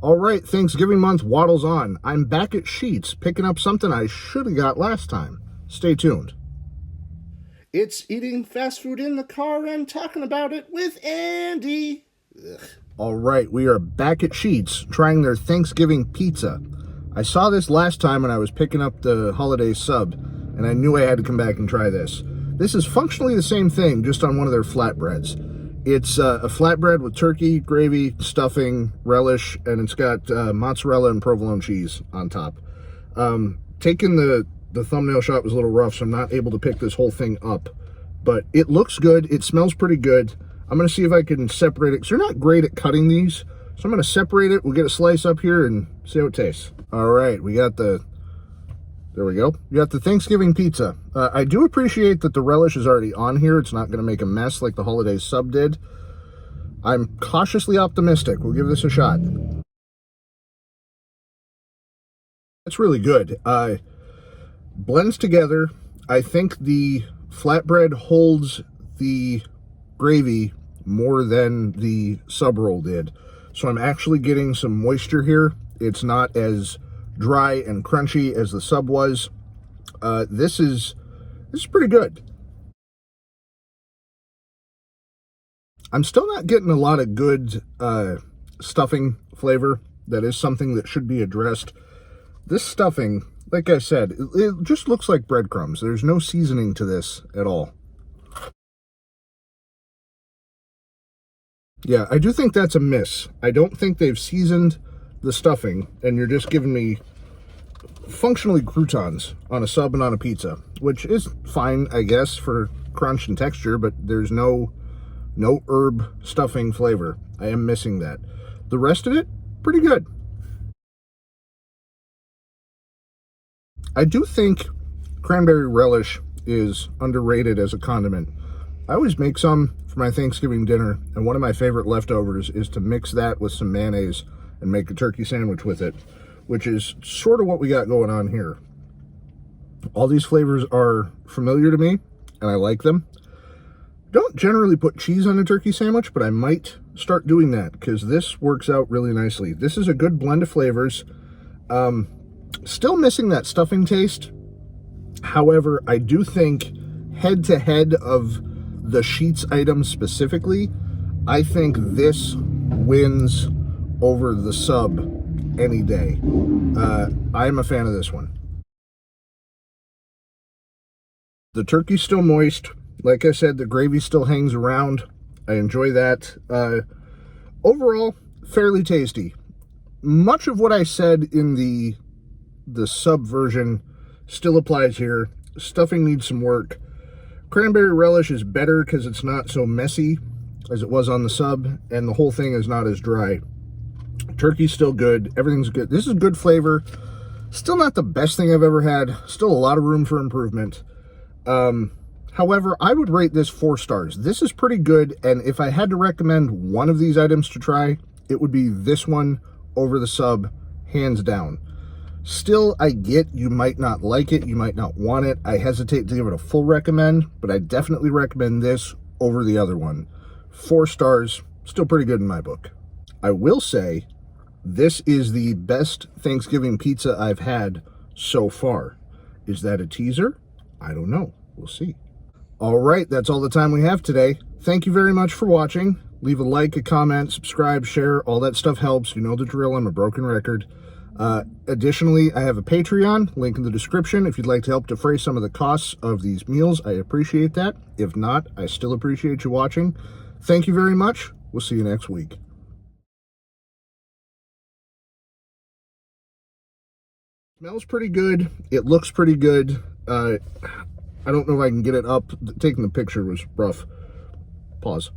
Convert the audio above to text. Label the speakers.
Speaker 1: All right, Thanksgiving month waddles on. I'm back at Sheetz, picking up something I should have got last time. Stay tuned. It's eating fast food in the car and talking about it with Andy. Ugh. All right, we are back at Sheetz, trying their Thanksgiving pizza. I saw this last time when I was picking up the holiday sub, and I knew I had to come back and try this. This is functionally the same thing, just on one of their flatbreads. It's a flatbread with turkey, gravy, stuffing, relish, and it's got mozzarella and provolone cheese on top. Taking the thumbnail shot was a little rough, so I'm not able to pick this whole thing up. But it looks good. It smells pretty good. I'm going to see if I can separate it, because they're not great at cutting these. So I'm going to separate it. We'll get a slice up here and see how it tastes. All right, we got the... There we go. You got the Thanksgiving pizza. I do appreciate that the relish is already on here. It's not going to make a mess like the holiday sub did. I'm cautiously optimistic. We'll give this a shot. It's really good. Blends together. I think the flatbread holds the gravy more than the sub roll did. So I'm actually getting some moisture here. It's not as dry and crunchy as the sub was. This is pretty good. I'm still not getting a lot of good stuffing flavor. That is something that should be addressed. This stuffing, like I said, it just looks like breadcrumbs. There's no seasoning to this at all. Yeah, I do think that's a miss. I don't think they've seasoned the stuffing, and you're just giving me functionally croutons on a sub and on a pizza, which is fine, I guess, for crunch and texture, but there's no herb stuffing flavor. I am missing that. The rest of it, pretty good. I do think cranberry relish is underrated as a condiment. I always make some for my Thanksgiving dinner, and one of my favorite leftovers is to mix that with some mayonnaise and make a turkey sandwich with it, which is sort of what we got going on here. All these flavors are familiar to me, and I like them. Don't generally put cheese on a turkey sandwich, but I might start doing that because this works out really nicely. This is a good blend of flavors. Still missing that stuffing taste. However, I do think head-to-head of the Sheetz items specifically, I think this wins over the sub any day. I'm a fan of this one. The turkey's still moist. Like I said, the gravy still hangs around. I enjoy that. Overall, fairly tasty. Much of what I said in the sub version still applies here. Stuffing needs some work. Cranberry relish is better because it's not so messy as it was on the sub, and the whole thing is not as dry. Turkey's still good. Everything's good. This is good flavor. Still not the best thing I've ever had. Still a lot of room for improvement. However, I would rate this 4 stars. This is pretty good, and if I had to recommend one of these items to try, it would be this one over the sub, hands down. Still, I get you might not like it, you might not want it. I hesitate to give it a full recommend, but I definitely recommend this over the other one. 4 stars, still pretty good in my book. I will say, this is the best Thanksgiving pizza I've had so far. Is that a teaser? I don't know. We'll see. All right, that's all the time we have today. Thank you very much for watching. Leave a like, a comment, subscribe, share. All that stuff helps. You know the drill. I'm a broken record. Additionally, I have a Patreon, link in the description. If you'd like to help defray some of the costs of these meals, I appreciate that. If not, I still appreciate you watching. Thank you very much. We'll see you next week. Smells pretty good. It looks pretty good. I don't know if I can get it up. Taking the picture was rough. Pause.